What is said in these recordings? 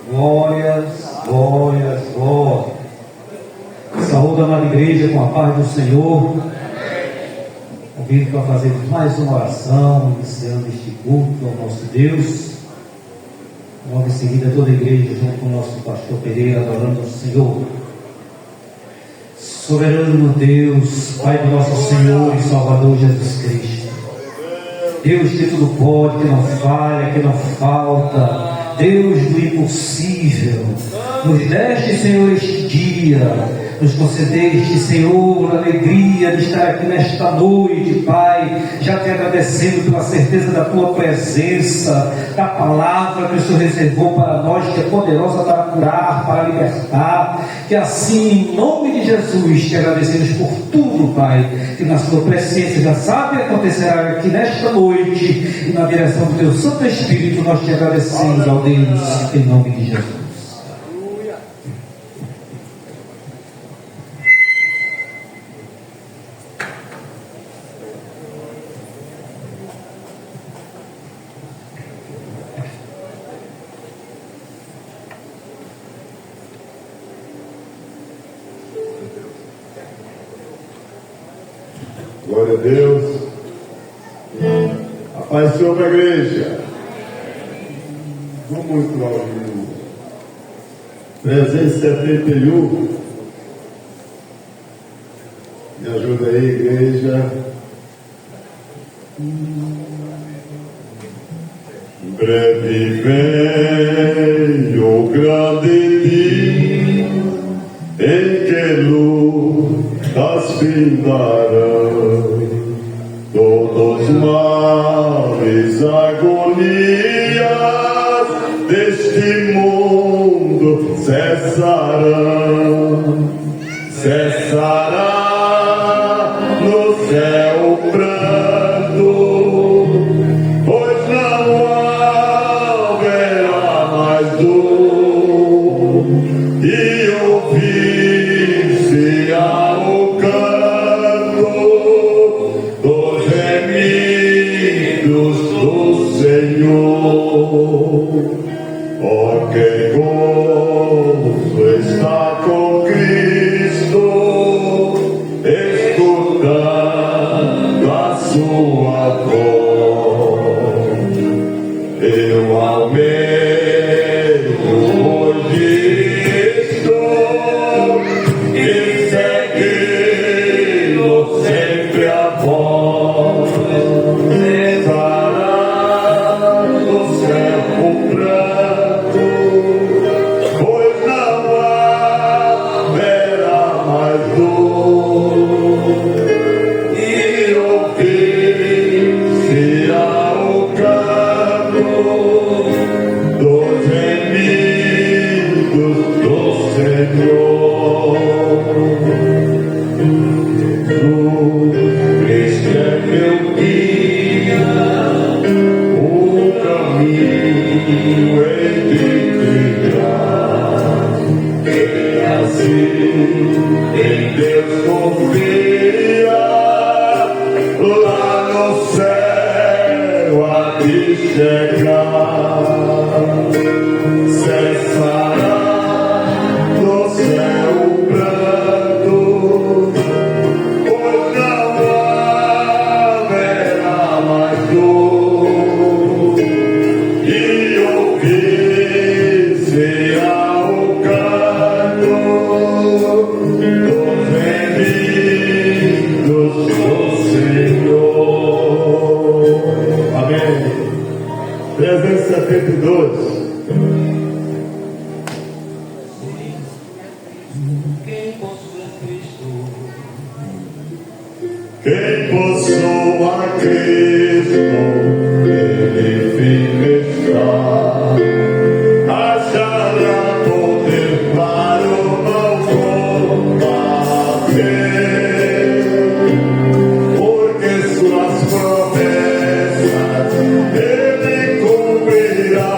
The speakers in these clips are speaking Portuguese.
Glórias, glórias, glórias. Saúde a amada igreja com a paz do Senhor. Convido para fazer mais uma oração, iniciando este culto ao nosso Deus. Logo em seguida, toda a igreja, junto com o nosso pastor Pereira, adorando ao Senhor. Soberano Deus, Pai do nosso Senhor e Salvador Jesus Cristo. Deus que tudo pode, que não falha, que não falta. Deus do impossível. Nos deste, Senhor, este dia. Nos concedeste, Senhor, a alegria de estar aqui nesta noite, Pai, já te agradecendo pela certeza da Tua presença, da palavra que o Senhor reservou para nós, que é poderosa para curar, para libertar, que assim, em nome de Jesus, te agradecemos por tudo, Pai, que na Sua presença já sabe acontecerá aqui nesta noite, e na direção do Teu Santo Espírito, nós te agradecemos, ó Deus, em nome de Jesus. Glória a Deus. A paz do Senhor para a igreja. Vamos ao livro 371. Me ajuda aí, igreja. Breve vem o grande dia em que lutas findarão, todos os males, agonias deste mundo cessarão, cessará no céu o pranto, pois não haverá mais dor, e ouvir-se-á o canto dos remidos do Senhor. Oh, que gozo está com Cristo, escutando a sua voz. Eu almejo hoje estou e segui-lo sempre a voz. Cessará no céu o pranto, pois não haverá mais dor, e ouvir-se-á o canto dos remidos do Senhor. Cristo é meu guia, o caminho hei de trilhar, e assim em Deus confia, lá no céu há de chegar. Cessará no céu o pranto, pois não haverá mais dor, e ouvir-se-á o canto dos remidos do Senhor. Amém. 372. Quem possui a Cristo, ele fica estar. Achará poder para o mal combater, porque suas promessas ele cumprirá.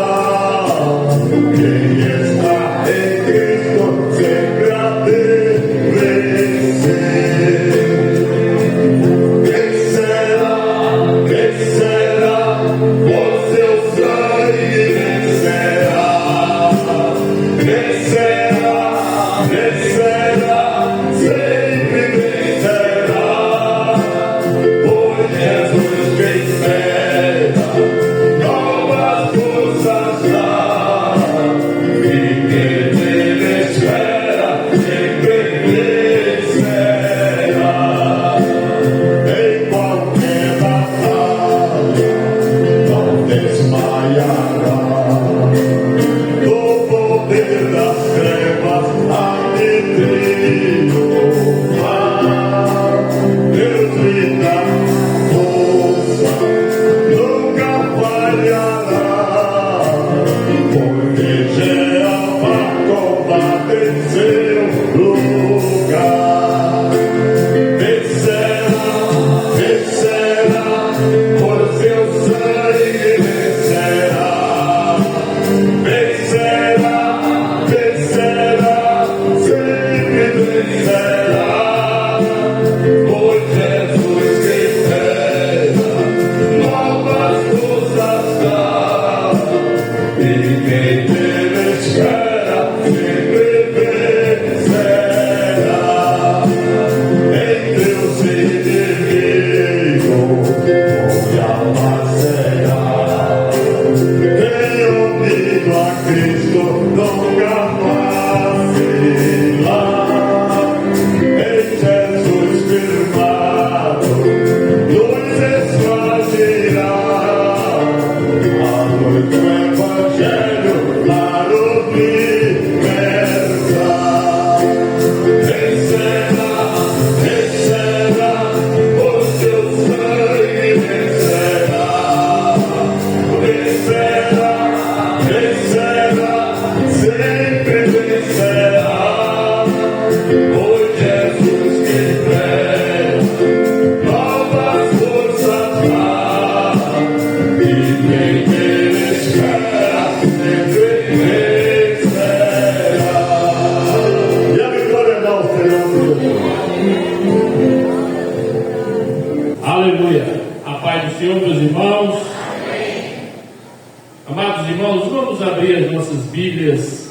Amados irmãos, vamos abrir as nossas Bíblias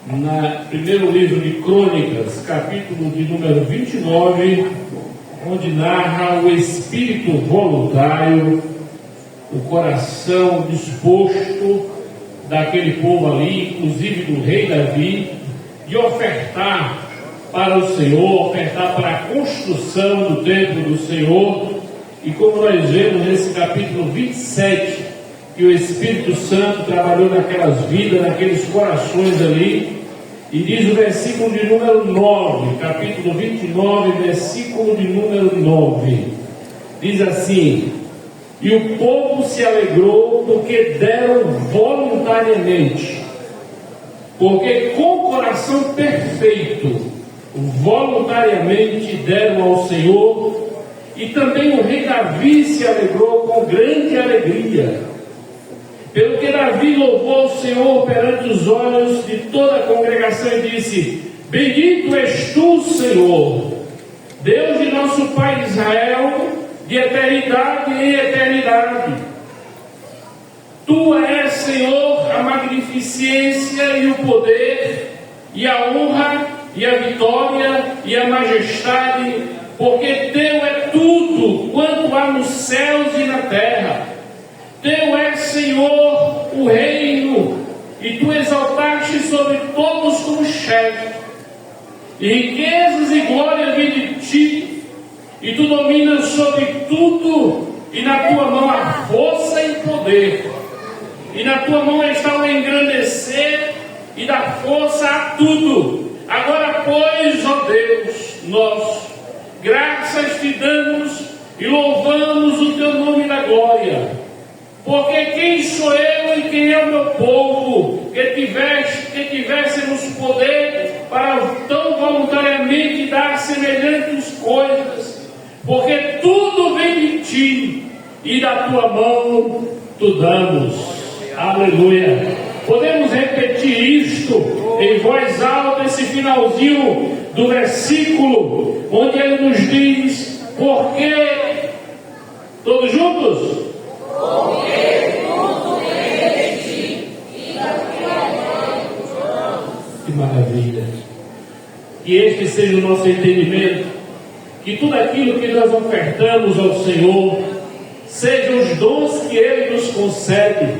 no primeiro livro de Crônicas, capítulo de número 29, onde narra o espírito voluntário, o coração disposto daquele povo ali, inclusive do rei Davi, de ofertar para o Senhor, ofertar para a construção do templo do Senhor. E como nós vemos nesse capítulo 27, que o Espírito Santo trabalhou naquelas vidas, naqueles corações ali, e diz o versículo de número 9, capítulo 29, versículo de número 9, diz assim: e o povo se alegrou porque deram voluntariamente, porque com coração perfeito, voluntariamente deram ao Senhor. E também o rei Davi se alegrou com grande alegria, pelo que Davi louvou o Senhor perante os olhos de toda a congregação e disse: bendito és tu, Senhor, Deus de nosso Pai Israel, de eternidade em eternidade. Tu és, Senhor, a magnificência e o poder, e a honra, e a vitória, e a majestade, porque teu é tudo quanto há nos céus e na terra. Teu é, Senhor, o reino, e tu exaltaste sobre todos como chefe, e riquezas e glória vêm de ti, e tu dominas sobre tudo, e na tua mão há força e poder, e na tua mão está o engrandecer, e dar força a tudo. Agora, pois, ó Deus, nós graças te damos e louvamos o teu nome da glória, porque quem sou eu e quem é o meu povo que tivéssemos poder para tão voluntariamente dar semelhantes coisas, porque tudo vem de ti e da tua mão tu damos. Aleluia. Podemos repetir isto em voz alta, esse finalzinho do versículo, onde ele nos diz: porque, todos juntos? Porque tudo vem de ti e da tua mão. Que maravilha! Que este seja o nosso entendimento, que tudo aquilo que nós ofertamos ao Senhor, sejam os dons que Ele nos concede,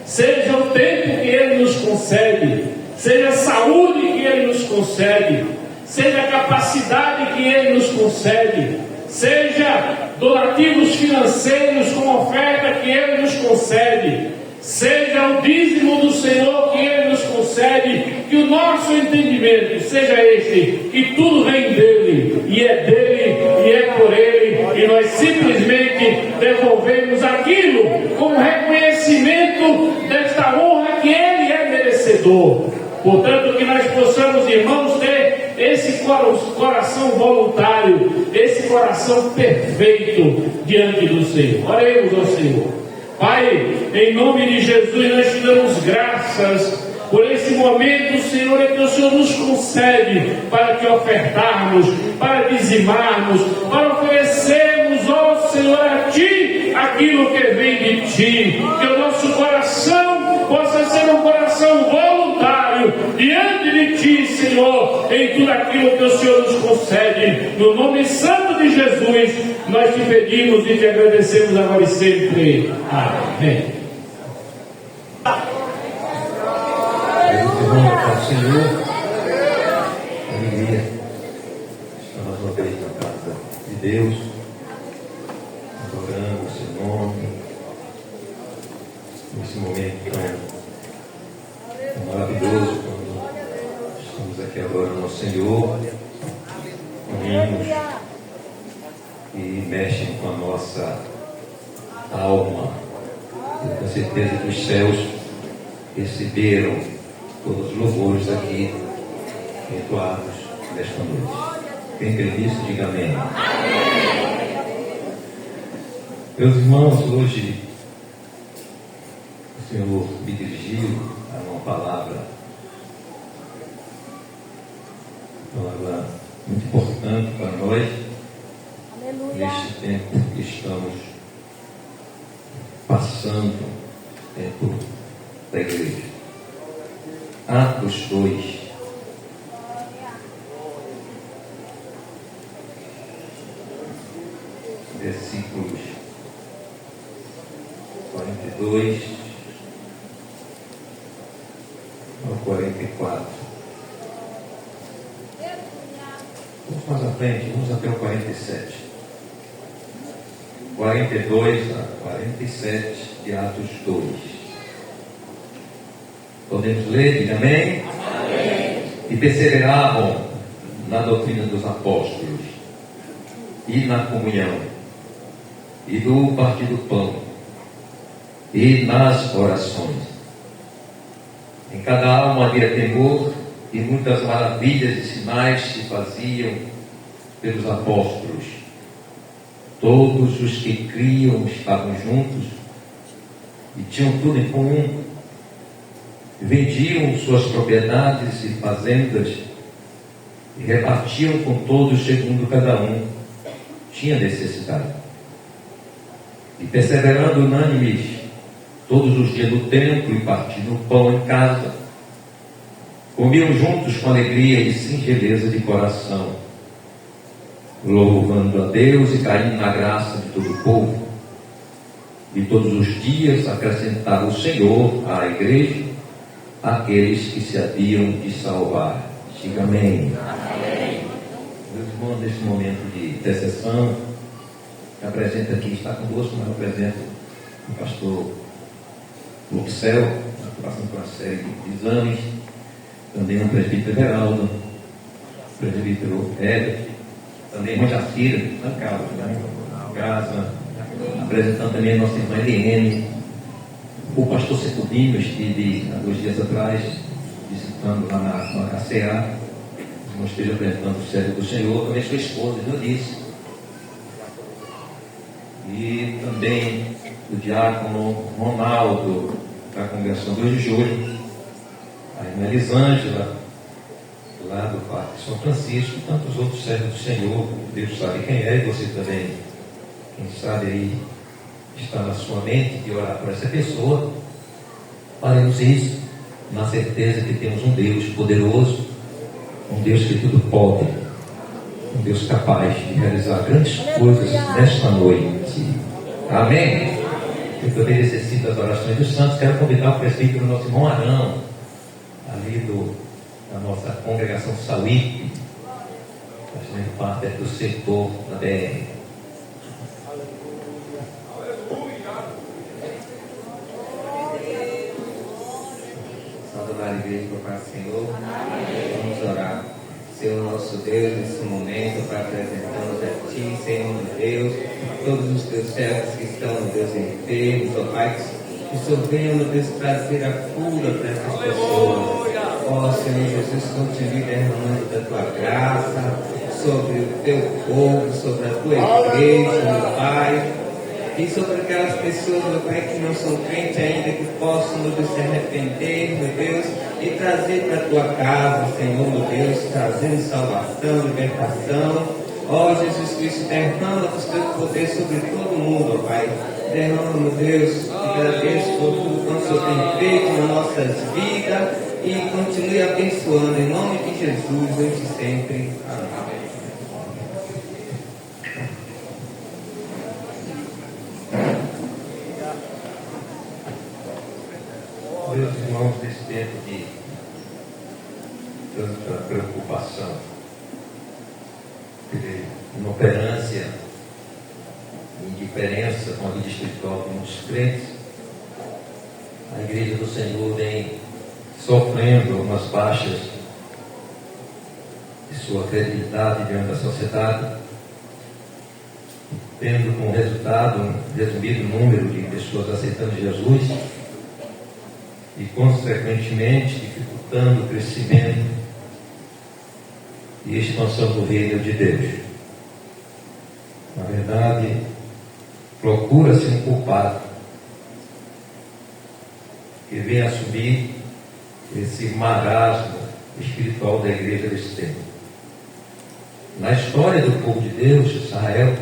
seja o tempo que Ele nos concede, seja a saúde que Ele nos concede, seja a capacidade que Ele nos concede, seja donativos financeiros com oferta que Ele nos concede, seja o dízimo do Senhor que Ele nos concede, que o nosso entendimento seja este, que tudo vem dEle, e é dEle, e é por Ele, e nós simplesmente devolvemos aquilo como reconhecimento desta honra que Ele é merecedor. Portanto, que nós possamos, irmãos, ter esse coração voluntário, esse coração perfeito diante do Senhor. Oremos ao Senhor. Pai, em nome de Jesus, nós te damos graças por esse momento, Senhor, é que o Senhor nos concede para que ofertarmos, para dizimarmos, para oferecermos, ó Senhor, a Ti aquilo que vem de Ti. Que o nosso coração possa ser um coração voluntário diante de Ti, Senhor, em tudo aquilo que o Senhor nos concede. No nome santo de Jesus, nós te pedimos e te agradecemos agora e sempre. Amém. Ao Senhor, alegria, estamos uma vez na casa de Deus, adorando o seu nome, nesse momento tão maravilhoso, quando estamos aqui adorando ao Senhor, com hinos que mexem com a nossa alma. Eu tenho certeza que os céus receberam todos os louvores aqui entoados nesta noite. Quem crê nisso, diga amém. Meus irmãos, hoje o Senhor me dirigiu a uma palavra muito importante para nós. Aleluia. Neste tempo que estamos passando dentro da igreja. Atos 2. Versículos 42 ao 44. Vamos mais à frente, vamos até o 47. 42 a 47 de Atos 2. Podemos ler? Diga amém? Amém. E perseveravam na doutrina dos apóstolos, e na comunhão, e do partir do pão, e nas orações. Em cada alma havia temor, e muitas maravilhas e sinais se faziam pelos apóstolos. Todos os que criam estavam juntos e tinham tudo em comum. Vendiam suas propriedades e fazendas e repartiam com todos segundo cada um tinha necessidade. E perseverando unânimes todos os dias no templo e partindo o pão em casa, comiam juntos com alegria e singeleza de coração, louvando a Deus e caindo na graça de todo o povo. E todos os dias acrescentava o Senhor à igreja aqueles que se haviam de salvar. Diga amém. Amém. Meus irmãos, nesse momento de intercessão, que apresenta aqui, está conosco, mas apresenta o pastor Luxel, passando por uma série de exames, também o presbítero Everaldo, o presbítero Herbert, também a irmã Jacira, está em casa, apresentando também a nossa irmã Eliene, o pastor Secundinho. Estive há 2 dias atrás visitando lá na HCA, não esteja apresentando o servo do Senhor, também sua esposa, eu disse, e também o diácono Ronaldo, da congregação 2 de julho, a irmã Elisângela, lá do Parque São Francisco, e tantos outros servos do Senhor. Deus sabe quem é, e você também, quem sabe aí, está na sua mente de orar por essa pessoa. Faremos isso na certeza que temos um Deus poderoso, um Deus que tudo pode, um Deus capaz de realizar grandes coisas nesta noite. Amém? Eu também necessito das orações dos santos. Quero convidar o presbítero, nosso irmão Arão, ali da nossa congregação Sauípe, fazendo parte do setor da BR. Saudar a igreja para o Pai do Senhor. Vamos orar. Senhor nosso Deus, nesse momento, para apresentarmos a Ti, Senhor meu Deus, todos os Teus servos que estão, meu Deus, enfermos, ó Pai, que o Senhor venha, meu Deus, trazer a cura para essas pessoas. Ó Senhor Jesus, continue derramando da Tua graça sobre o Teu povo, sobre a Tua igreja, meu Pai, e sobre aquelas pessoas, meu Pai, que não são crentes ainda, que possam, meu Deus, se arrepender, meu Deus, e trazer para a Tua casa, Senhor, meu Deus, trazendo salvação, libertação. Ó Jesus Cristo, derrama o Teu poder sobre todo mundo, ó Pai. Derrama, meu Deus, e agradeço por tudo que o Senhor tem feito nas nossas vidas e continue abençoando, em nome de Jesus, hoje e sempre. Amém. Meus irmãos, nesse tempo de tanta preocupação, de inoperância, indiferença com a vida espiritual de muitos crentes, a igreja do Senhor vem sofrendo umas baixas de sua credibilidade diante da sociedade, tendo como resultado um resumido número de pessoas aceitando Jesus e, consequentemente, dificultando o crescimento e expansão do reino de Deus. Na verdade, procura-se um culpado que venha assumir esse marasmo espiritual da igreja desse tempo. Na história do povo de Deus, Israel,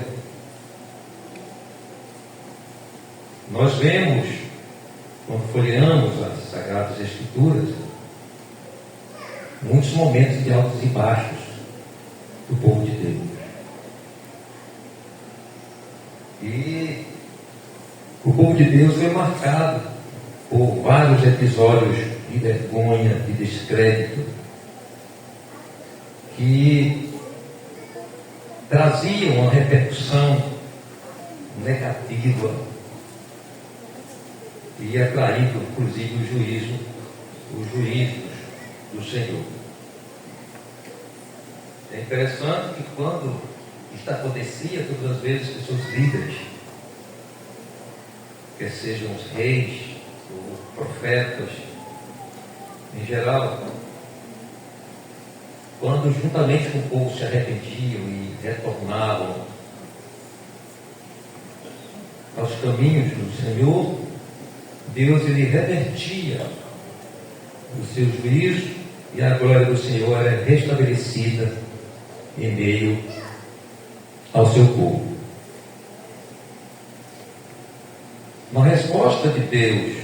nós vemos quando folheamos as Sagradas Escrituras, muitos momentos de altos e baixos do povo de Deus. E o povo de Deus foi marcado por vários episódios de vergonha, de descrédito, que traziam uma repercussão negativa e atraindo, inclusive, os juízos do Senhor. É interessante que quando isso acontecia, todas as vezes que seus líderes, quer sejam os reis ou profetas, em geral, quando juntamente com o povo se arrependiam e retornavam aos caminhos do Senhor, Deus ele revertia o seu juízo e a glória do Senhor era restabelecida em meio ao seu povo. Na resposta de Deus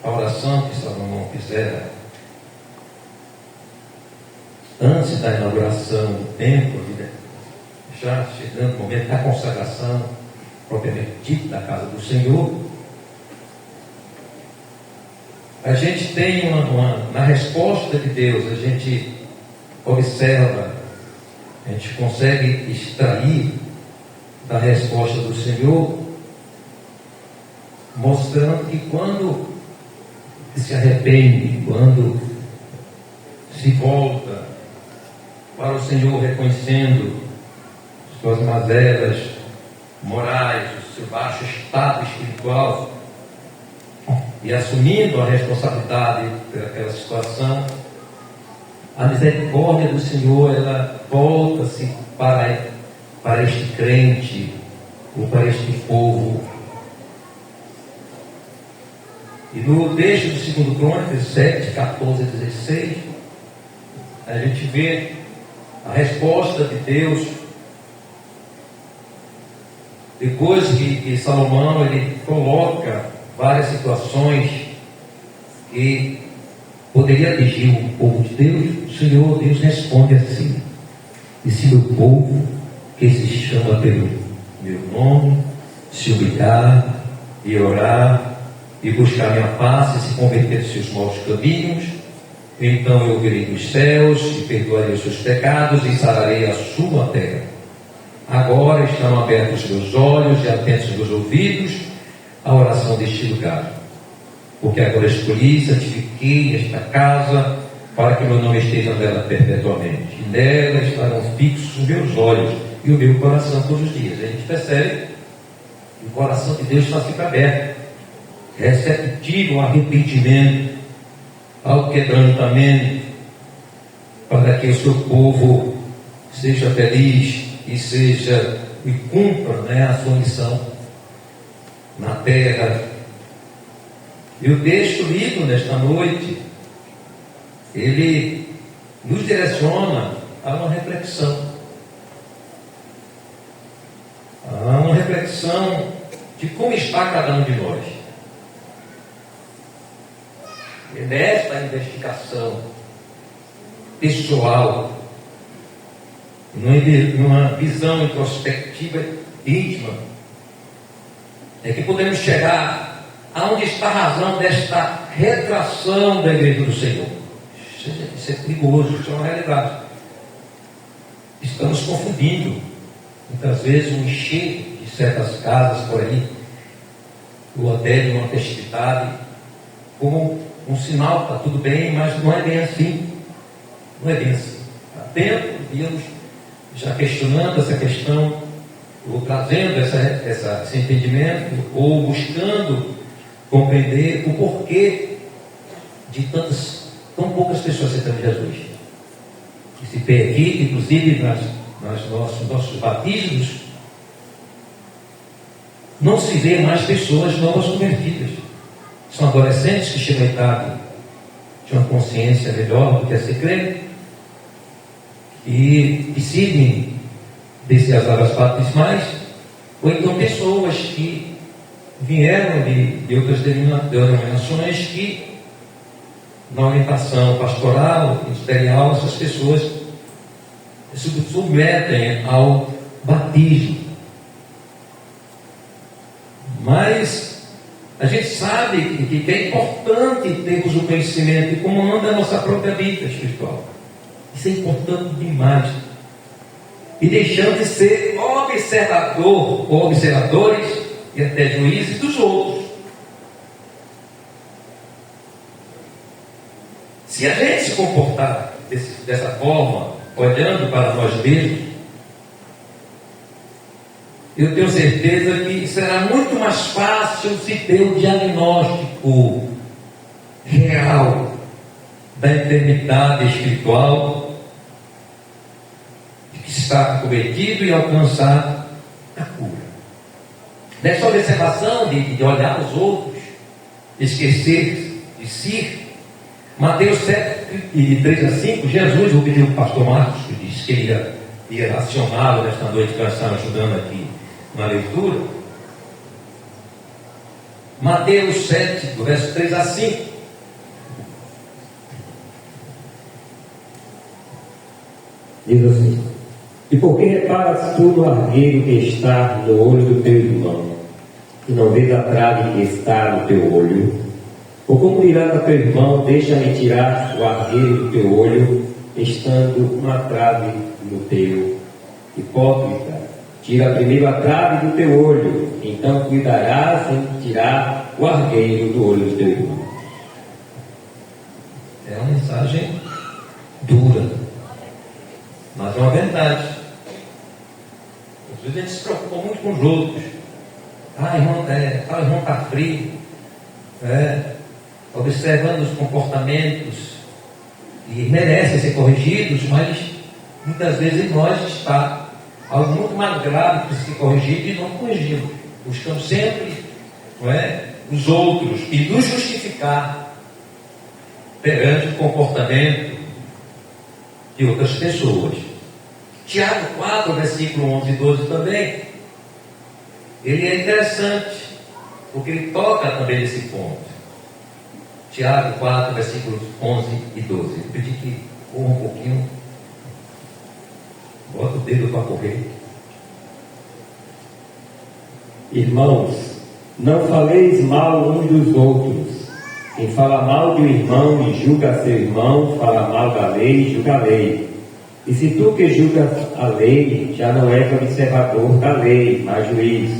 à oração que Salomão fizera antes da inauguração do templo, já chegando o momento da consagração propriamente dita da casa do Senhor, a gente tem na resposta de Deus, a gente observa, a gente consegue extrair da resposta do Senhor, mostrando que quando se arrepende, quando se volta para o Senhor reconhecendo suas mazelas morais, o seu baixo estado espiritual e assumindo a responsabilidade daquela situação, a misericórdia do Senhor ela volta-se para este crente ou para este povo. E no texto do 2 Crônicas 7, 14 a 16, a gente vê a resposta de Deus depois que Salomão ele coloca várias situações que poderia atingir o povo de Deus. O Senhor Deus responde assim: e se meu povo que se chama pelo meu nome se humilhar e orar e buscar minha face e se converter dos seus maus caminhos, então eu virei dos céus e perdoarei os seus pecados e sararei a sua terra. Agora estão abertos os meus olhos e atentos os meus ouvidos à oração deste lugar, porque agora escolhi, santifiquei esta casa para que meu nome esteja nela perpetuamente, e nela estarão fixos os meus olhos e o meu coração todos os dias. A gente percebe que o coração de Deus está sempre aberto, receptivo ao arrependimento, ao quebrantamento, para que o seu povo seja feliz e cumpra a sua missão na terra. E o texto lido nesta noite, ele nos direciona a uma reflexão de como está cada um de nós. E nesta investigação pessoal, numa visão introspectiva íntima, é que podemos chegar aonde está a razão desta retração da igreja do Senhor. Isso é perigoso, isso é uma realidade. Estamos confundindo muitas vezes um enchente de certas casas por aí, ou até de uma festividade, como um sinal, está tudo bem, mas não é bem assim. Não é bem assim. Há tempo, íamos já questionando essa questão, ou trazendo esse entendimento, ou buscando compreender o porquê de tão poucas pessoas aceitando Jesus. E se tem aqui, inclusive nos nossos batismos, não se vê mais pessoas novas convertidas. São adolescentes que chegam à idade de uma consciência melhor do que a ser crente e decidem descer as águas batismais, ou então pessoas que vieram de outras denominações que, na orientação pastoral, ministerial, essas pessoas se submetem ao batismo. Mas a gente sabe que é importante termos o conhecimento de como anda a nossa própria vida espiritual. Isso é importante demais. E deixando de ser observadores e até juízes dos outros. Se a gente se comportar dessa forma, olhando para nós mesmos, eu tenho certeza que será muito mais fácil se ter um diagnóstico real da enfermidade espiritual que está cometido e alcançar a cura. Nessa observação de olhar os outros, esquecer de si, Mateus 7, de 3 a 5, Jesus, vou pedir ao pastor Marcos, que disse que ele ia acioná-lo nesta noite que nós estamos ajudando aqui na leitura. Mateus 7, do verso 3 a 5. Diz assim: e por que reparas tu no argueiro que está no olho do teu irmão, e não vês a trave que está no teu olho? Ou como dirás a teu irmão, deixa-me tirar o argueiro do teu olho, estando uma trave no teu? Hipócrita, tira primeiro a trave do teu olho, então cuidarás em tirar o argueiro do olho do teu irmão. É uma mensagem dura, mas é uma verdade. Às vezes a gente se preocupa muito com os outros. Irmão está frio. Observando os comportamentos que merecem ser corrigidos, mas muitas vezes em nós está algo muito mais grave que ser corrigido e não corrigimos. Buscamos sempre os outros e nos justificar perante o comportamento de outras pessoas. Tiago 4, versículo 11 e 12 também, ele é interessante, porque ele toca também nesse ponto. Tiago 4, versículos 11 e 12. Eu pedi que corra um pouquinho. Bota o dedo para correr. Irmãos, não faleis mal uns dos outros. Quem fala mal de um irmão e julga seu irmão, fala mal da lei e julga a lei. E se tu que julgas a lei, já não és observador da lei, mas juiz.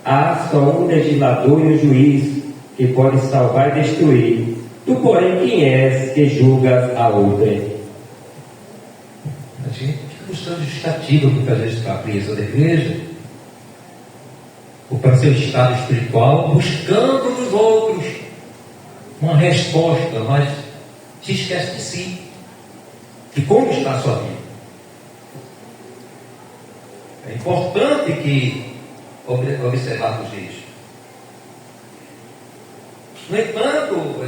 Há só um legislador e um juiz, que pode salvar e destruir. Tu, porém, quem és que julgas a outrem? A gente fica buscando justificativa muitas vezes para a presa da igreja, ou para seu estado espiritual, buscando nos outros uma resposta, mas se esquece de si, de como está a sua vida. É importante que observarmos isso. No entanto,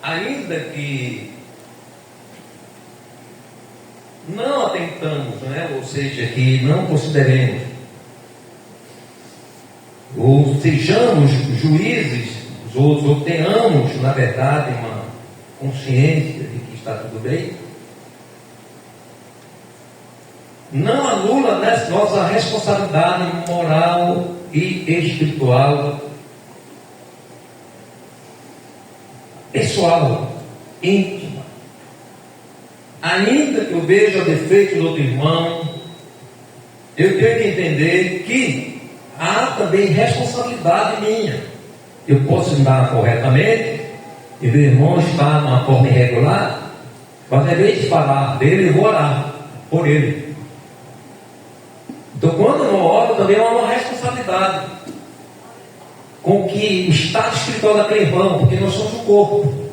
ainda que não atentamos, ou seja, que não consideremos, ou sejamos juízes dos outros, ou tenhamos, na verdade, uma consciência de que está tudo bem, não anula nossa responsabilidade moral e espiritual, pessoal, íntima. Ainda que eu veja o defeito do outro irmão, eu tenho que entender que há também responsabilidade minha. Eu posso andar corretamente e meu irmão está de uma forma irregular, mas ao invés de falar dele, eu vou orar por ele. Então, quando eu não oro, também há uma responsabilidade com que o estado espiritual daquele irmão, porque nós somos o corpo.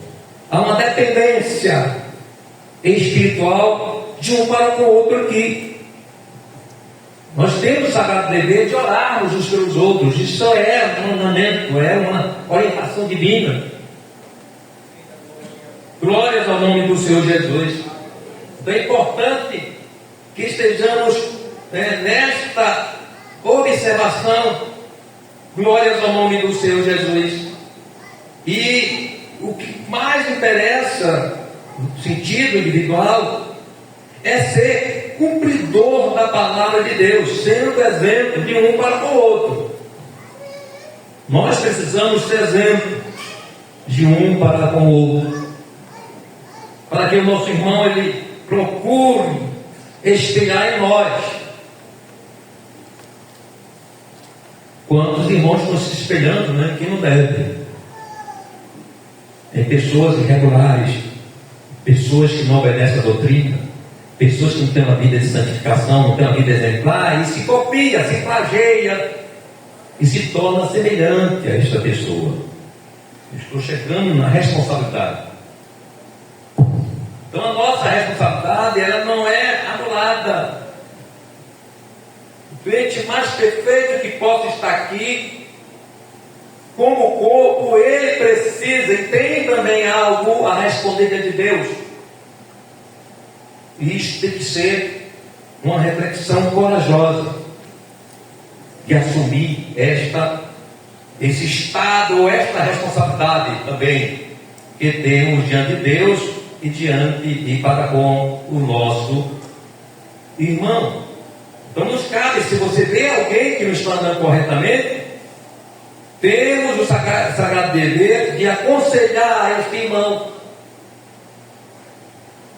Há uma dependência espiritual de um para com o outro aqui. Nós temos o sagrado dever de orarmos uns pelos outros. Isso é um mandamento, é uma orientação divina. Glórias ao nome do Senhor Jesus. Então é importante que estejamos nesta observação Glórias ao nome do Senhor Jesus. E o que mais interessa, no sentido individual, é ser cumpridor da palavra de Deus, sendo exemplo de um para com o outro. Nós precisamos ser exemplo de um para com o outro, para que o nosso irmão ele procure espelhar em nós. Quantos irmãos estão se espelhando, né? Que não deve. Tem pessoas irregulares, pessoas que não obedecem a doutrina, pessoas que não têm uma vida de santificação, não têm uma vida exemplar, e se copia, se plageia e se torna semelhante a esta pessoa. Eu estou chegando na responsabilidade. Então a nossa responsabilidade, ela não é anulada. O crente mais perfeito que possa estar aqui, como corpo, ele precisa e tem também algo a responder diante de Deus. E isso tem que ser uma reflexão corajosa de assumir esse estado ou esta responsabilidade também que temos diante de Deus e diante e para com o nosso irmão. Então nos cabe, se você vê alguém que não está andando corretamente, temos o sagrado dever de aconselhar este irmão,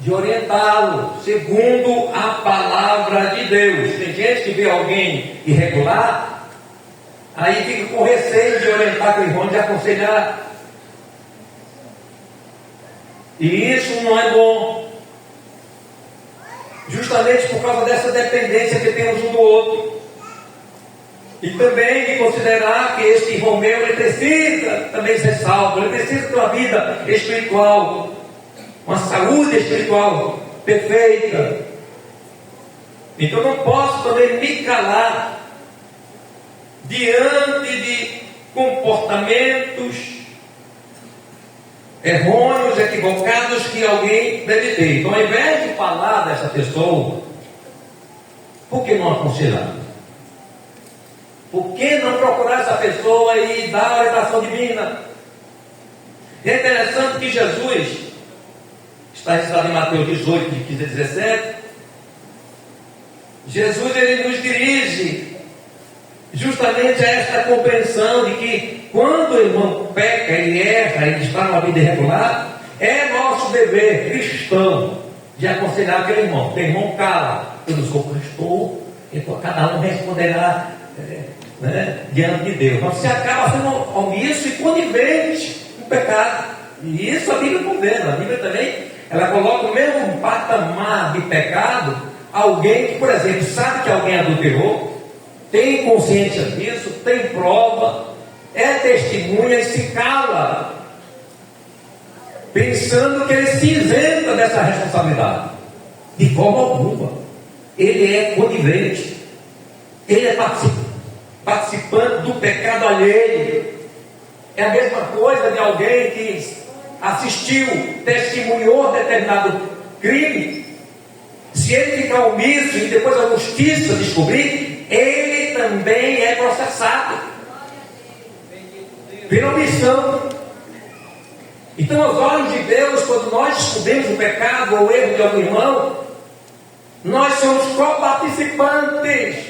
de orientá-lo segundo a palavra de Deus. Tem gente que vê alguém irregular, aí fica com receio de orientar aquele irmão, de aconselhar. E isso não é bom, justamente por causa dessa dependência que temos um do outro. E também de considerar que este irmão meu, ele precisa também ser salvo, ele precisa ter uma vida espiritual, uma saúde espiritual perfeita. Então não posso também me calar diante de comportamentos errôneos, equivocados que alguém deve ter. Então, ao invés de falar dessa pessoa, por que não aconselhar? Por que não procurar essa pessoa e dar a orientação divina? É interessante que Jesus, está registrado em Mateus 18, de 15 a 17, Jesus ele nos dirige justamente a esta compreensão de que quando o irmão peca e erra e está numa vida irregular, é nosso dever cristão de aconselhar aquele irmão. Tem irmão, cala, eu não sou pastor, então cada um responderá diante de Deus. Mas você acaba sendo omisso e conivente com o pecado. E isso a Bíblia condena. A Bíblia também, ela coloca o mesmo patamar de pecado alguém que, por exemplo, sabe que alguém adulterou, tem consciência disso, tem prova, é testemunha e se cala, pensando que ele se isenta dessa responsabilidade. De forma alguma. Ele é conivente, ele é participante do pecado alheio. É a mesma coisa de alguém que assistiu, testemunhou determinado crime. Se ele ficar omisso e depois a justiça descobrir, ele também é processado pela omissão. Então, aos olhos de Deus, quando nós descobrimos o pecado ou o erro de algum irmão, nós somos co-participantes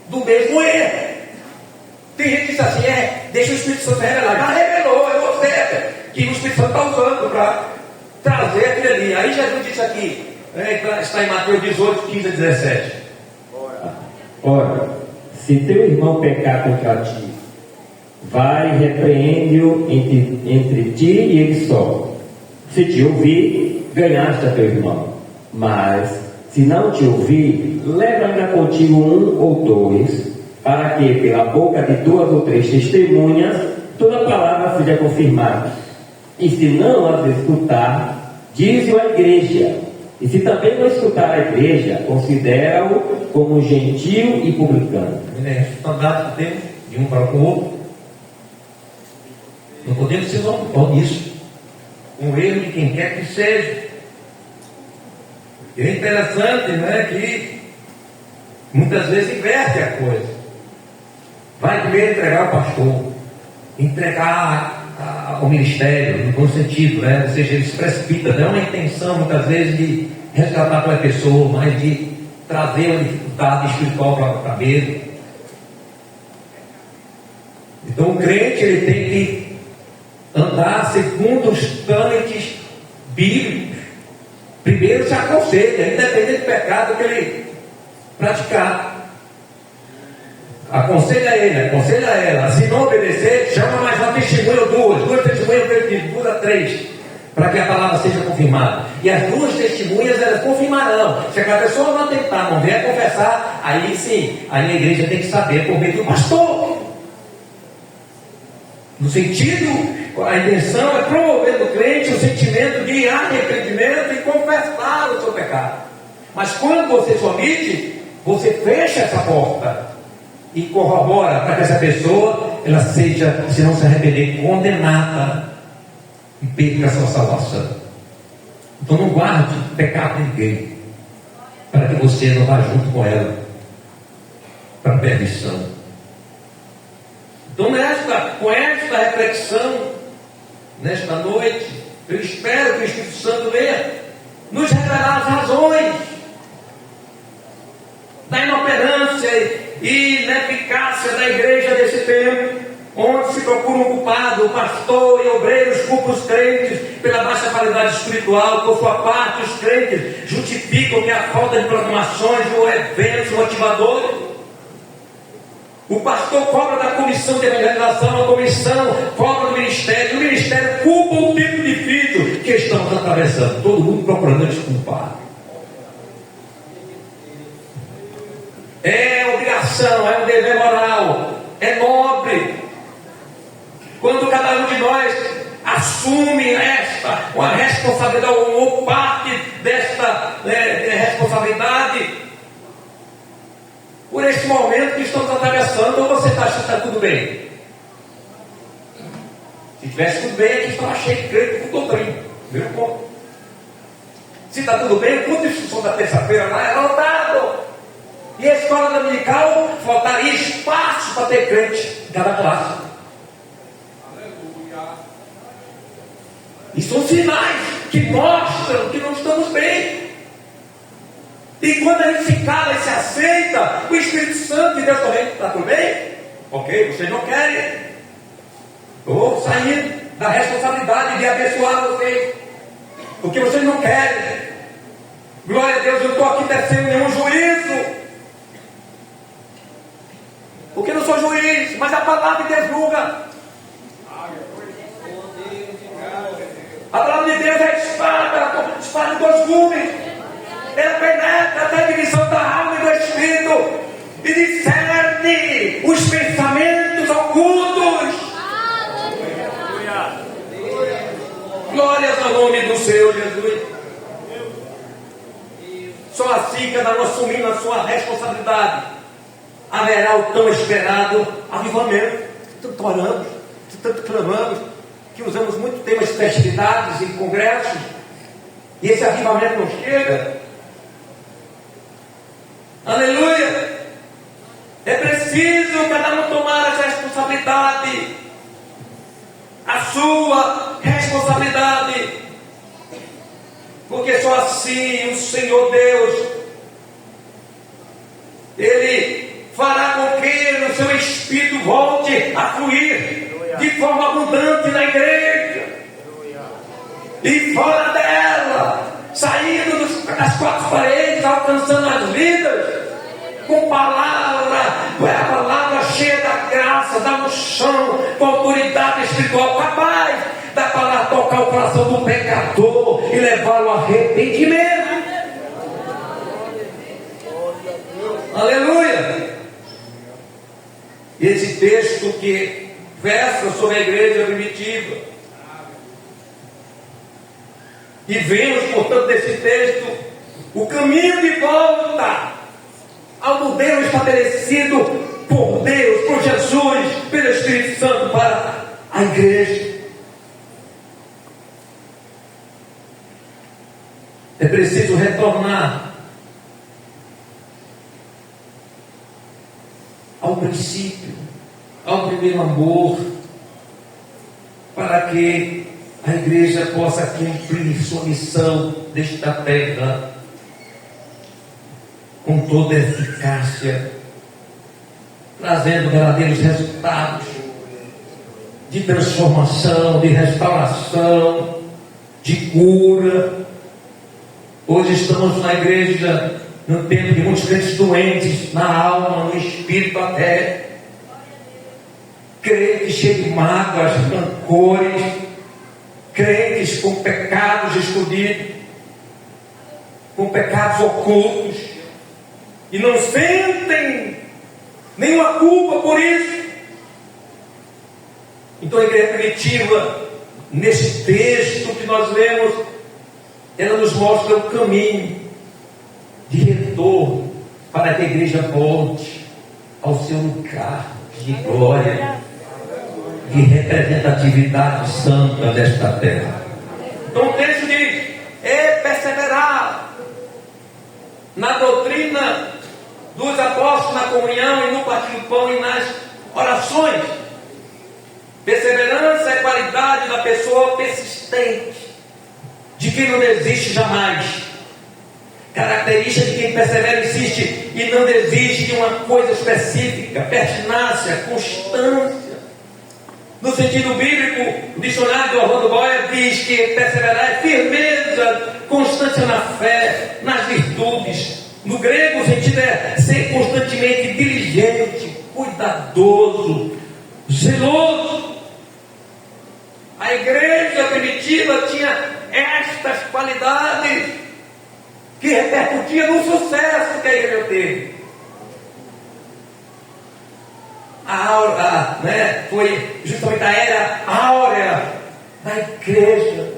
do mesmo erro. Tem gente que diz assim, deixa o Espírito Santo revelar. Já revelou, é você que o Espírito Santo está usando para trazer aquilo ali. Aí Jesus disse aqui, está em Mateus 18, 15 a 17. Ora, se teu irmão pecar contra ti, vai e repreende-o entre ti e ele só. Se te ouvir, ganhaste a teu irmão. Mas, se não te ouvir, leva ainda contigo um ou dois, para que, pela boca de 2 ou 3 testemunhas, toda palavra seja confirmada. E se não as escutar, diz-o à igreja. E se também não escutar a igreja, considera-o como gentil e publicano. É a responsabilidade que temos de um para com o outro. Não podemos ser omissos. Um erro de quem quer que seja. E é interessante, que muitas vezes inverte a coisa. vai primeiro entregar ao pastor, entregar ao ministério, no bom sentido, né? Ou seja, ele se precipita, não é uma intenção muitas vezes de resgatar aquela pessoa, mas de trazer uma dificuldade espiritual para a mesa. Então o crente ele tem que andar segundo os trâmites bíblicos. Primeiro se aconselha, independente do pecado que ele praticar. Aconselha ele, aconselha ela. Se não obedecer, chama mais uma testemunha ou duas testemunhas duas a três, para que a palavra seja confirmada. E as duas testemunhas elas confirmarão. Se a pessoa não tentar, não vier confessar, aí sim, aí a igreja tem que saber por meio do pastor. No sentido, a intenção é promover no crente o sentimento de arrependimento e confessar o seu pecado. Mas quando você se omite, você fecha essa porta e corrobora para que essa pessoa ela seja, se não se arrepender, condenada e perca a sua salvação. Então não guarde pecado de ninguém, para que você não vá junto com ela para a perdição. Então com esta reflexão, nesta noite, eu espero que o Espírito Santo venha nos revelar as razões da inoperância e ineficácia da igreja desse tempo, onde se procura um culpado, o pastor e obreiros culpam os crentes pela baixa qualidade espiritual. Por sua parte, os crentes justificam que a falta de programações ou eventos motivadores. O pastor cobra da comissão de evangelização, a comissão cobra do ministério, o ministério culpa o tempo difícil que estamos atravessando, todo mundo procurando desculpar. É obrigação, é um dever moral, é nobre, quando cada um de nós assume uma responsabilidade, ou parte desta responsabilidade, por esse momento que estamos atravessando. Ou você está achando que está tudo bem? Se tivesse tudo bem, aqui estava cheio de crente com doutrina. Primeiro ponto. Se está tudo bem, o culto de instrução da terça-feira lá é lotado. E a escola dominical faltaria espaço para ter crente em cada classe. Aleluia. E são sinais que mostram que não estamos bem. E quando a gente se cala e se aceita, o Espírito Santo de Deus também está tudo bem? Ok, vocês não querem. Estou saindo da responsabilidade de abençoar vocês, porque vocês não querem. Glória a Deus, eu estou aqui tecendo nenhum juízo, porque eu não sou juiz, mas a palavra de Deus julga. A palavra de Deus é espada de dois gumes. Ela penetra até a divisão da alma e do espírito e discerne os pensamentos ocultos. Glórias ao nome do Senhor Jesus. Só assim, cada um assumindo a sua responsabilidade, haverá o tão esperado avivamento. Tanto oramos, tanto clamamos, que usamos muito temas de festividades e congressos, e esse avivamento não chega. Aleluia! É preciso cada um tomar essa responsabilidade, a sua responsabilidade, porque só assim o Senhor Deus, Ele fará com que o seu Espírito volte a fluir de forma abundante na igreja e fora dela, saindo das quatro paredes, alcançando as vidas com a palavra cheia da graça, da unção, com autoridade espiritual, capaz da palavra tocar o coração do pecador e levá-lo ao arrependimento. Aleluia! E esse texto que versa sobre a igreja primitiva, e vemos, portanto, desse texto o caminho de volta ao modelo estabelecido por Deus, por Jesus, pelo Espírito Santo para a igreja. É preciso retornar ao princípio, ao primeiro amor, para que a igreja possa cumprir sua missão desta terra com toda a eficácia, trazendo verdadeiros resultados de transformação, de restauração, de cura. Hoje estamos na igreja num tempo de muitos crentes doentes, na alma, no espírito até, crentes cheios de mágoas, rancores, crentes com pecados escondidos, com pecados ocultos, e não sentem nenhuma culpa por isso. Então a igreja primitiva, nesse texto que nós lemos, ela nos mostra o caminho de retorno para que a igreja volte ao seu lugar de glória, de representatividade santa desta terra. Então o texto diz: perseverar na doutrina dos apóstolos, na comunhão e no partir do pão e nas orações. Perseverança é qualidade da pessoa persistente, de quem não desiste jamais. Característica de quem persevera, insiste e não desiste de uma coisa específica: pertinácia, constância. No sentido bíblico, o dicionário do Orlando Boyer diz que perseverar é firmeza, constância na fé, nas virtudes. No grego, o sentido é ser constantemente diligente, cuidadoso, zeloso. A igreja primitiva tinha estas qualidades que repercutiam no sucesso que a igreja teve. A aura, foi justamente a era áurea da igreja.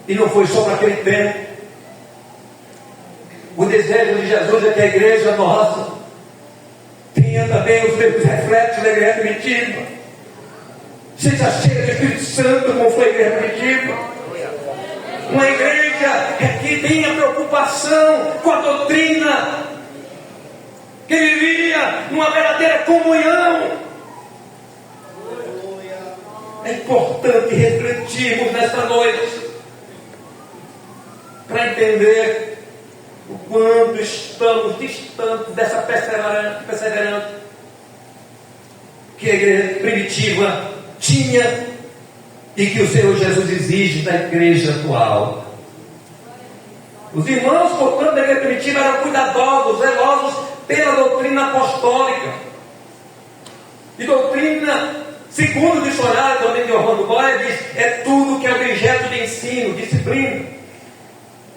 E não foi só para aquele tempo. O desejo de Jesus é que a igreja nossa tenha também os mesmos reflexos da igreja primitiva. Seja cheia de Espírito Santo, como foi a igreja primitiva. Uma igreja que tenha preocupação com a doutrina, que vivia numa verdadeira comunhão. É importante refletirmos nesta noite para entender o quanto estamos distantes dessa perseverança que a igreja primitiva tinha e que o Senhor Jesus exige da igreja atual. Os irmãos, portanto, da igreja primitiva eram cuidadosos, zelosos pela doutrina apostólica. E doutrina, segundo o dicionário também de Orlando Boyer, diz: é tudo que é objeto de ensino, disciplina.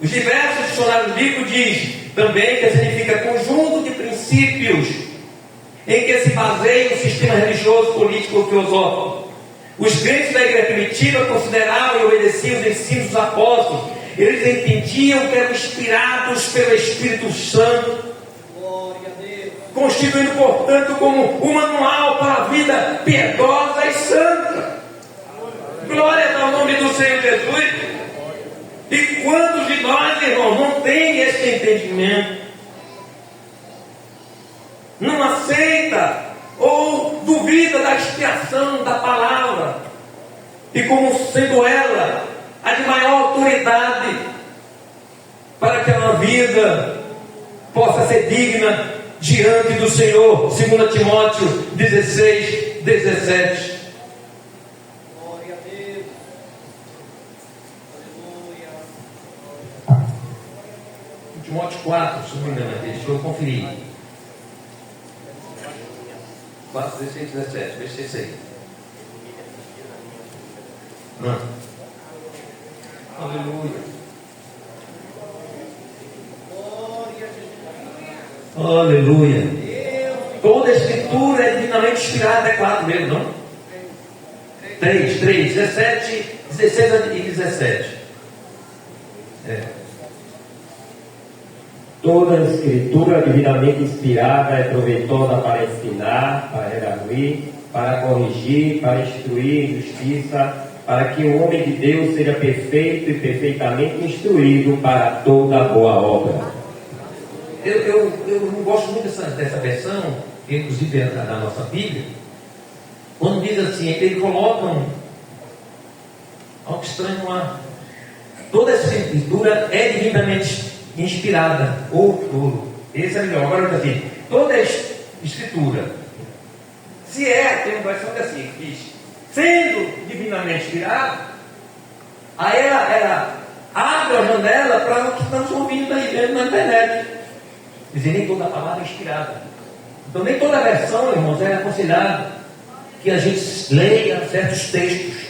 Os diversos dicionários bíblicos diz também que significa conjunto de princípios em que se baseia o sistema religioso, político ou filosófico. Os crentes da igreja primitiva consideravam e obedeciam os ensinos dos apóstolos. Eles entendiam que eram inspirados pelo Espírito Santo, constituindo, portanto, como um manual para a vida piedosa e santa. Glória ao nome do Senhor Jesus. E quantos de nós, irmãos, não tem esse entendimento? Não aceita ou duvida da expiação da palavra, e como sendo ela a de maior autoridade para que a vida possa ser digna diante do Senhor. 2 Timóteo 16, 17. Glória a Deus. Timóteo 4, se não me engano, deixa eu conferir. 4, 16, 17, vê se é isso aí. Não. Aleluia. Aleluia. Toda a escritura é divinamente inspirada, é 4 mesmo, não? 3, 17, 16 e 17. Toda a escritura divinamente inspirada é proveitosa para ensinar, para redarguir, para corrigir, para instruir em justiça, para que o homem de Deus seja perfeito e perfeitamente instruído para toda boa obra. Eu não gosto muito dessa versão, que inclusive é na nossa Bíblia, quando diz assim, ele coloca algo estranho lá. Toda essa escritura é divinamente inspirada, ou esse é melhor, agora assim, toda escritura, se tem uma versão que assim, diz, sendo divinamente inspirada, aí ela abre a janela para o que estamos ouvindo aí dentro na internet. Dizer, nem toda palavra é inspirada. Então nem toda versão, irmãos, é aconselhada que a gente leia certos textos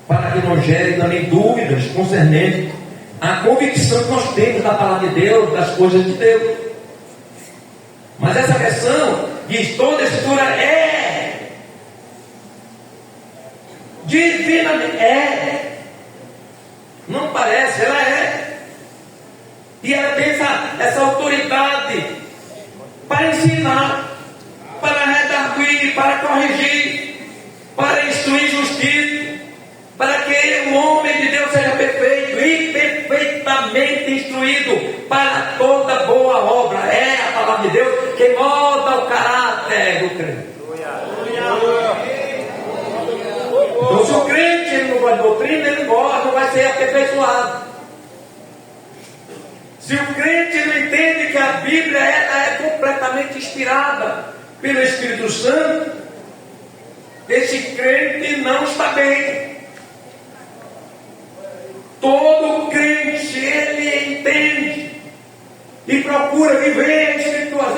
para que não gere também dúvidas concernentes à convicção que nós temos da palavra de Deus, das coisas de Deus. Mas essa versão diz, toda a escritura é divinamente, não parece, ela é. E ela tem essa autoridade para ensinar, para redarguir, para corrigir, para instruir justiça, para que o homem de Deus seja perfeito e perfeitamente instruído para toda boa obra. É a palavra de Deus que molda o caráter do crente. Então, se o crente ele não gosta de doutrina, ele não vai ser aperfeiçoado. Se o crente não entende que a Bíblia é completamente inspirada pelo Espírito Santo, esse crente não está bem. Todo crente, ele entende e procura viver as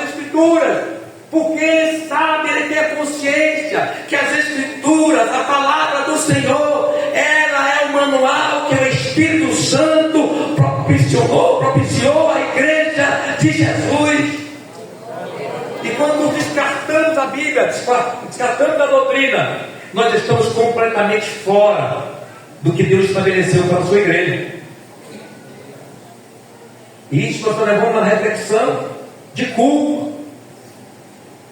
Escrituras, porque ele sabe, ele tem a consciência que as Escrituras, a palavra do Senhor, ela é o manual que o Espírito Santo propiciou à igreja de Jesus. E quando descartamos a Bíblia, descartamos a doutrina, nós estamos completamente fora do que Deus estabeleceu para a sua igreja. E isso nós levamos a uma reflexão de culto,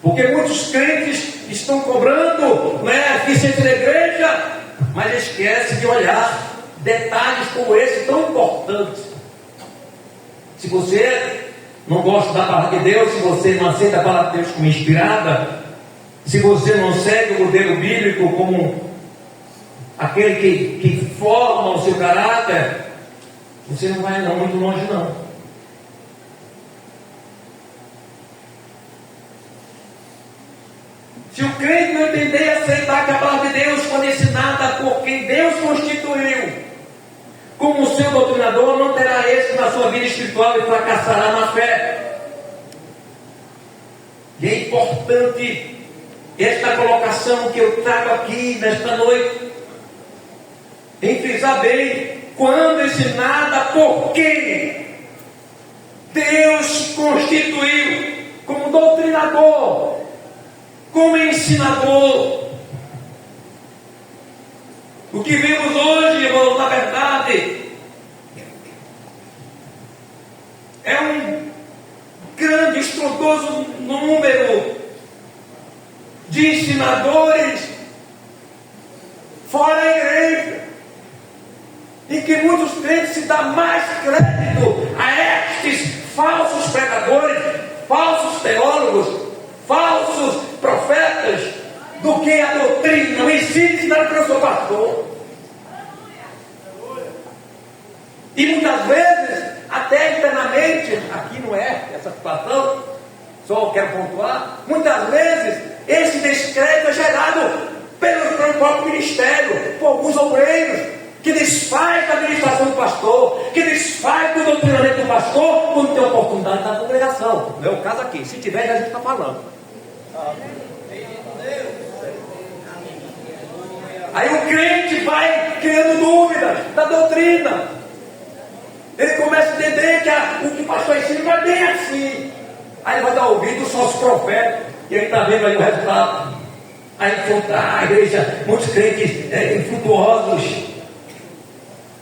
porque muitos crentes estão cobrando a eficiência da igreja, mas esquecem de olhar detalhes como esse tão importantes. Se você não gosta da palavra de Deus, se você não aceita a palavra de Deus como inspirada, se você não segue o modelo bíblico como aquele que forma o seu caráter, você não vai muito longe não. Se o crente não entender e aceitar que a palavra de Deus foi ensinada por quem Deus constituiu como o seu doutrinador, não terá êxito na sua vida espiritual e fracassará na fé. E é importante esta colocação que eu trago aqui nesta noite, em frisar bem, quando ensinada por quem Deus constituiu como doutrinador, como ensinador. O que vemos hoje, irmãos, na verdade, é um grande, estrondoso número de ensinadores fora a igreja, em que muitos crentes se dão mais crédito a estes falsos pregadores, falsos teólogos, falsos profetas, do que a doutrina, o ensino ensinado pelo seu pastor. E muitas vezes, até internamente, aqui não é essa situação, só quero pontuar, muitas vezes esse descrédito é gerado pelo próprio ministério, por alguns obreiros, que desfaz a administração do pastor, que desfaz o doutrinamento do pastor quando tem oportunidade na congregação. Não é o caso aqui, se tiver, a gente está falando. Aí o crente vai criando dúvidas da doutrina. Ele começa a entender que o que o pastor ensina não é bem assim. Aí ele vai dar ouvido aos falsos profetas, e ele está vendo aí o resultado. Aí encontrar a igreja, muitos crentes infrutuosos,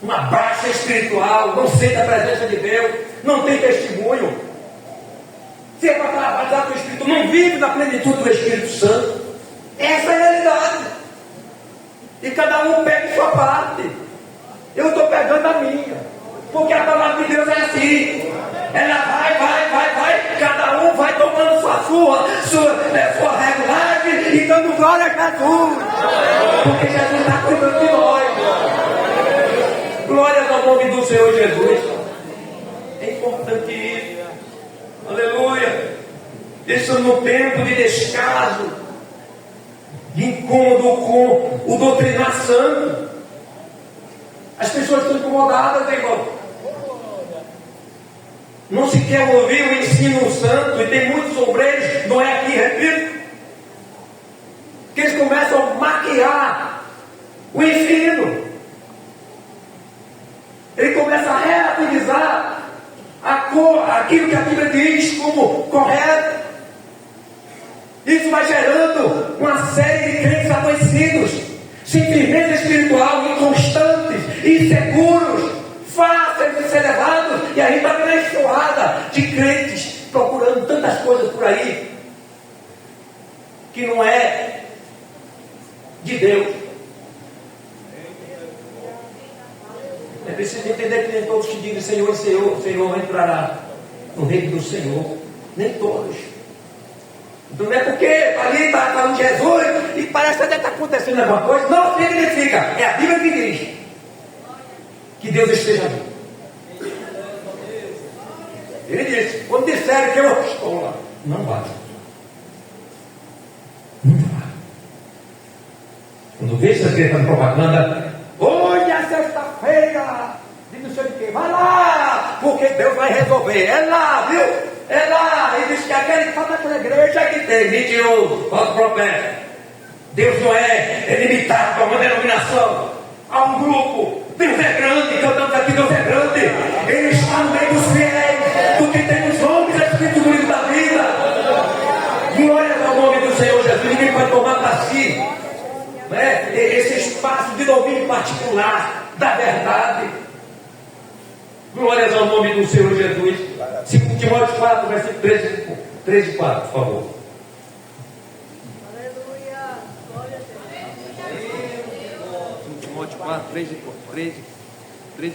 uma baixa espiritual, não sente a presença de Deus, não tem testemunho. Se é para trabalhar com o Espírito, não vive na plenitude do Espírito Santo. Essa é a realidade. E cada um pega sua parte. Eu estou pegando a minha, porque a palavra de Deus é assim. ela vai, cada um vai tomando sua regulagem e dando glória a Jesus, porque Jesus está cuidando de nós. Glória ao nome do Senhor Jesus. É importante isso. Aleluia. Estamos no tempo de descaso, de incômodo com o doutrinar santo. As pessoas estão incomodadas, irmão. Não se quer ouvir o ensino santo, e tem muitos obreiros, não é aqui, repito, que eles começam a maquiar o ensino. Ele começa a relativizar aquilo que a Bíblia diz como correto. Isso vai gerando uma série de crentes adoecidos, sem firmeza espiritual, inconstantes, inseguros, fáceis de ser levados. E aí está uma enxurrada de crentes procurando tantas coisas por aí que não é de Deus. É preciso entender que nem todos que dizem Senhor, Senhor, Senhor entrará no reino do Senhor. Nem todos. Então não é porque ali está falando Jesus e parece que está acontecendo alguma coisa. Não significa. É a Bíblia que diz que Deus esteja ali. Ele disse, quando disserem que eu estou lá, não vai. Não vai. Quando vê essa escrita na propaganda, hoje é sexta-feira, de não sei o que, vai lá, porque Deus vai resolver. É lá, viu? É lá. E diz que aquele que está naquela igreja que tem mentiroso, falso profeta. Deus não é limitado a uma denominação, a um grupo. Deus é grande, cantamos aqui, Deus é grande. Ele está no meio dos fiéis, do que tem os homens, é escrito no livro da vida. Glória ao nome do Senhor Jesus. Ninguém pode tomar para si, né, esse espaço de domínio particular da verdade. Glórias ao nome do Senhor Jesus. 2 Timóteo 4, versículo 13 e 4, por favor. Aleluia. Glória a Deus. 2 Timóteo 4, 13 e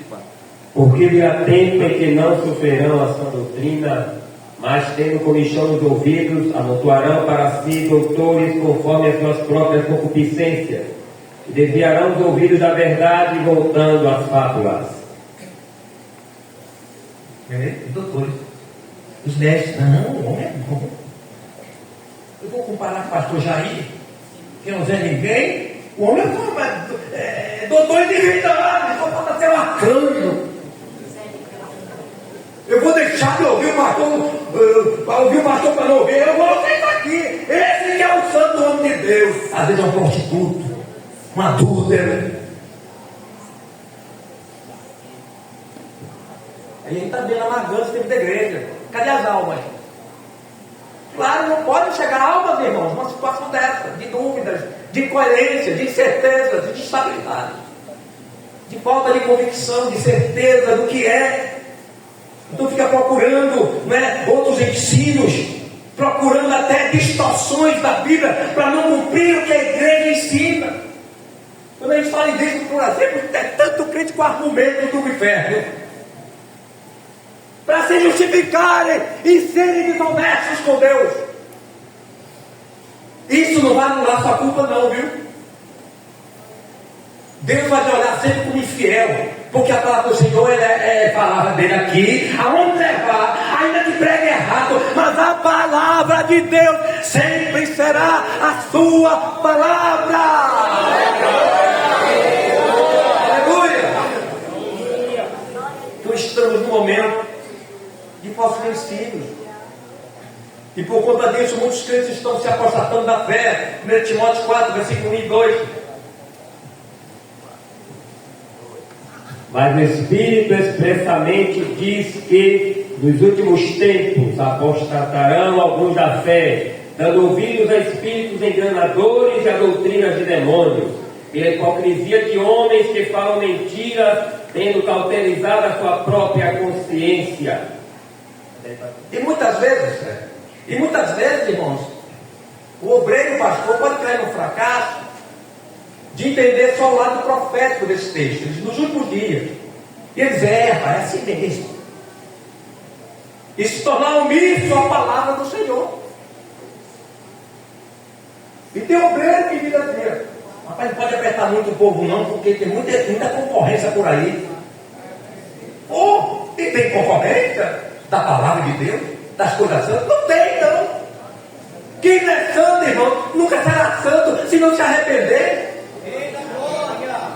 4. Porque virá tempo em que não sofrerão a sua doutrina, mas tendo comichão nos ouvidos, amontoarão para si doutores conforme as suas próprias concupiscências, e desviarão os ouvidos da verdade, voltando às fábulas. Doutores, os mestres, não, o homem é bom. Eu vou comparar com o pastor Jair, que não é ninguém. O homem é bom, mas doutor de divindade, só pode até um arcanjo. Eu vou deixar de ouvir o pastor para não ouvir. Eu vou ouvir isso aqui. Esse que é o santo homem de Deus. Às vezes é um prostituto, um adúltero. A gente está bem amargando esse tempo da igreja. Cadê as almas? Claro, não pode chegar almas, irmãos, numa situação dessa, de dúvidas, de incoerência, de incerteza, de instabilidade, de falta de convicção, de certeza do que é. Então fica procurando, né, outros ensinos, procurando até distorções da Bíblia para não cumprir o que a igreja ensina. Quando a gente fala em Deus, por exemplo, é tanto crente com argumento do inferno, para se justificarem e serem desonestos com Deus. Isso não vai anular sua culpa não, viu? Deus vai te olhar sempre como infiel, porque a palavra do Senhor é palavra dele aqui, aonde levar, ainda que pregue errado, mas a palavra de Deus sempre será a sua palavra. Aleluia! Então estamos no momento de falsos ensinos. E por conta disso, muitos crentes estão se apostatando da fé. 1 Timóteo 4, versículo 1 e 2. Mas o Espírito expressamente diz que nos últimos tempos apostatarão alguns da fé, dando ouvidos a espíritos enganadores e a doutrinas de demônios, pela hipocrisia de homens que falam mentiras, tendo cauterizado a sua própria consciência. E muitas vezes, irmãos, o obreiro, o pastor, pode cair no fracasso de entender só o lado profético desse texto. Nos últimos dias, eles erram, é assim mesmo. e se tornar omisso à palavra do Senhor. E tem obreiro que diz assim: rapaz, não pode apertar muito o povo não, porque tem muita concorrência por aí. E tem concorrência da palavra de Deus, das coisas santas? Não tem, não. Quem não é santo, irmão, nunca será santo se não se arrepender.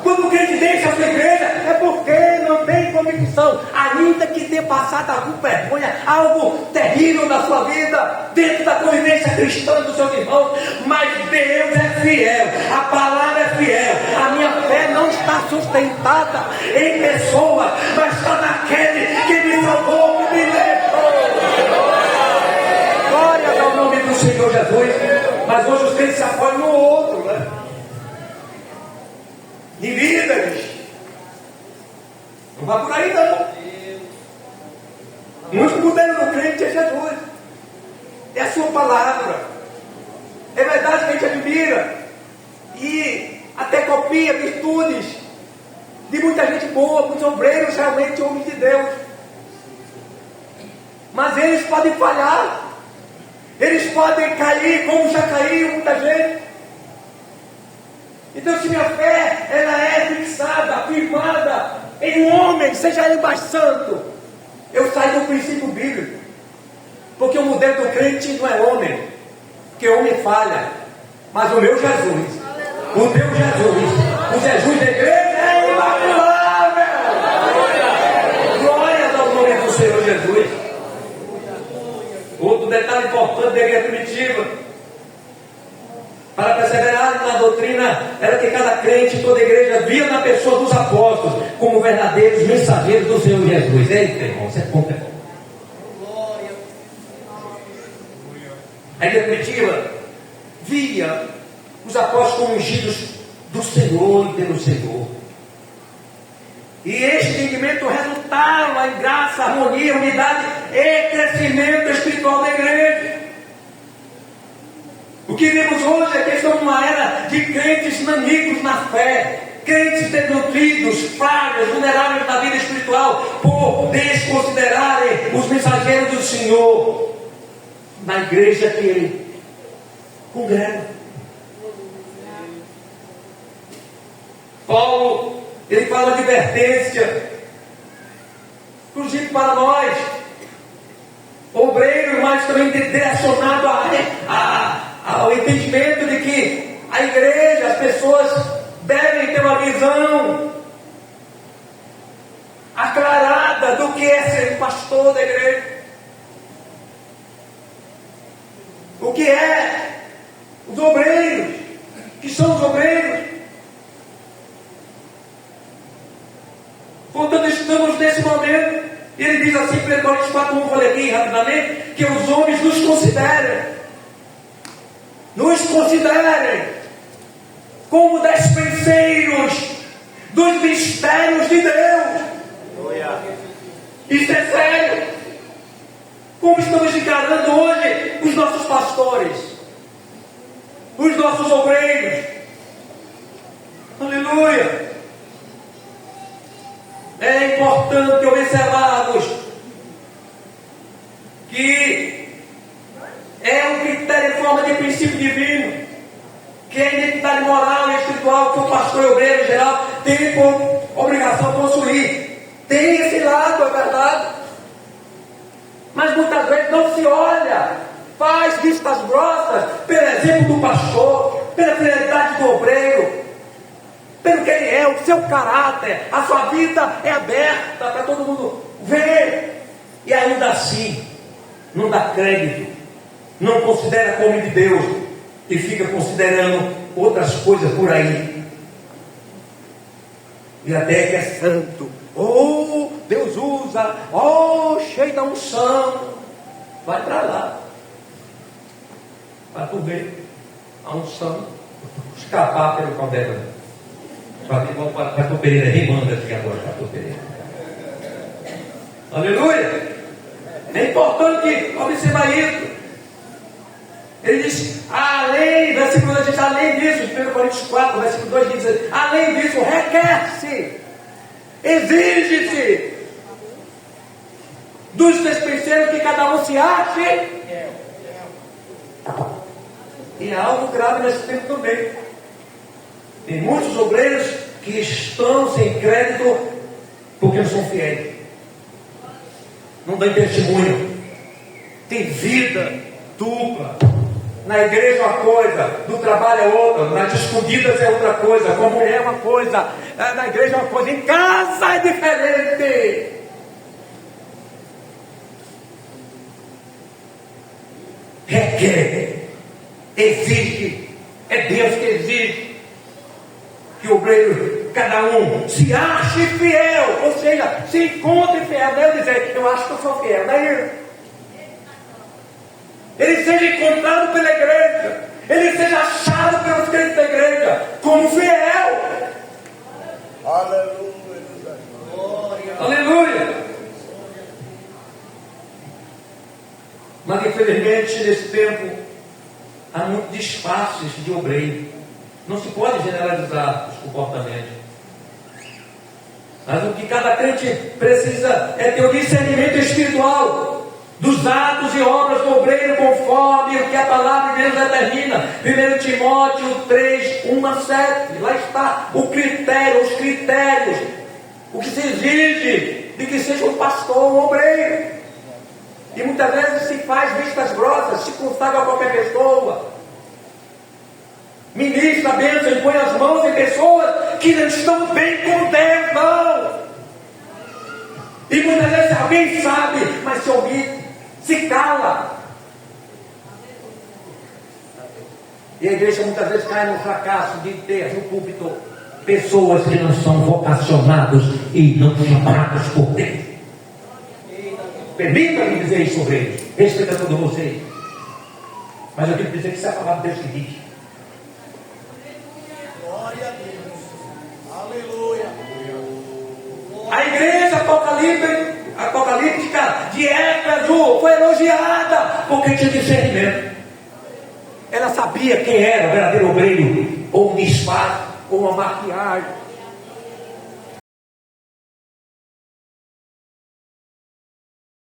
Quando o crente deixa a sua igreja, é porque não tem convicção, ainda que tenha passado alguma vergonha, algo terrível na sua vida, dentro da convivência cristã dos seus irmãos. Mas Deus é fiel, a palavra é fiel. A minha fé não está sustentada em pessoas, mas está naquele que me salvou, que me libertou. Glória ao nome do Senhor Jesus. Mas hoje os crentes se apoiam no outro, né? De líderes. Não vai por aí não. Muito modelo do crente é Jesus. É a sua palavra. É verdade que a gente admira e até copia virtudes de muita gente boa, muitos obreiros realmente homens de Deus. Mas eles podem falhar. Eles podem cair como já caiu muita gente. Então, se minha fé ela é fixada, firmada em um homem, seja ele mais santo, eu saio do princípio bíblico. Porque o modelo do crente não é homem, porque homem falha. Mas o meu Jesus, o teu Jesus, o Jesus da igreja é imaculável. Glórias ao nome do Senhor Jesus. Outro detalhe importante da igreja primitiva, para perseverar na doutrina, era que cada crente, toda igreja, via na pessoa dos apóstolos como verdadeiros mensageiros do Senhor Jesus. Eita, irmão, você é bom. A igreja primitiva via os apóstolos como ungidos do Senhor e pelo Senhor. E este entendimento resultava em graça, harmonia, unidade e crescimento espiritual da igreja. O que vemos hoje é que estamos numa era de crentes nanicos na fé, crentes desnutridos, falhos, vulneráveis na vida espiritual, por desconsiderarem os mensageiros do Senhor na igreja que ele congrega. Paulo, ele fala de advertência, inclusive para nós, obreiros, mas também direcionado ao entendimento de que a igreja, as pessoas devem ter uma visão aclarada do que é ser pastor da igreja, o que é os obreiros, que são os obreiros. Portanto, estamos nesse momento, e ele diz assim, 1 Coríntios 4:1, falei aqui rapidamente, que os homens nos considerem como despenseiros dos mistérios de Deus. Isso é sério. Como estamos encarando hoje os nossos pastores, os nossos obreiros? Aleluia. É importante observarmos que é um critério em forma de princípio divino, que é a identidade moral e espiritual que o pastor e obreiro em geral tem por obrigação possuir. Tem esse lado, é verdade, mas muitas vezes não se olha, faz vistas grossas pelo exemplo do pastor, pela fidelidade do obreiro, pelo que ele é, o seu caráter, a sua vida é aberta para todo mundo ver, e ainda assim não dá crédito, não considera como homem de Deus, e fica considerando outras coisas por aí, e até que é santo. Oh, Deus usa, oh, cheio da unção. Vai para lá, para tu ver a unção escapar pelo cabelo. Pastor Pereira rimando aqui agora, Pastor Pereira. Aleluia. É importante observar isso. Ele diz, além, versículo 2 diz, além disso, 1 Coríntios 4, versículo 2 diz, além disso, requer-se, exige-se dos despenseiros que cada um se ache. E há algo grave nesse tempo também. Tem muitos obreiros que estão sem crédito porque não são fiéis. Não dão testemunho. Tem vida dupla. Na igreja é uma coisa, no trabalho é outra, nas escondidas é outra coisa, com a mulher é uma coisa, na igreja é uma coisa, em casa é diferente. Requer, exige, é Deus que exige que o obreiro, cada um, se ache fiel, ou seja, se encontre fiel. Deus dizer, eu acho que eu sou fiel, não é isso? Ele seja encontrado pela igreja, ele seja achado pelos crentes da igreja como fiel. Aleluia. Aleluia. Mas infelizmente nesse tempo há muitos disfarces de obreiro. Não se pode generalizar os comportamentos. Mas o que cada crente precisa é ter o discernimento espiritual dos atos e obras do obreiro, conforme o que a palavra de Deus determina. 1 Timóteo 3, 1 a 7. Lá está o critério, os critérios, o que se exige de que seja um pastor, um obreiro. E muitas vezes se faz vistas grossas, se consagra a qualquer pessoa, ministra a bênção e põe as mãos em pessoas que não estão bem com Deus, não. E muitas vezes alguém sabe, mas se omite, se cala. E a igreja muitas vezes cai no fracasso de ter no púlpito pessoas que não são vocacionados e não chamados por Deus. Permita-me dizer isso sobre eles, respeito a todos vocês. Mas eu tenho que dizer que isso é a palavra de Deus que diz. Glória a Deus. Aleluia. A igreja apocalíptica de Éfeso foi elogiada porque tinha discernimento. Ela sabia quem era o verdadeiro obreiro, ou um disfarce, ou uma maquiagem.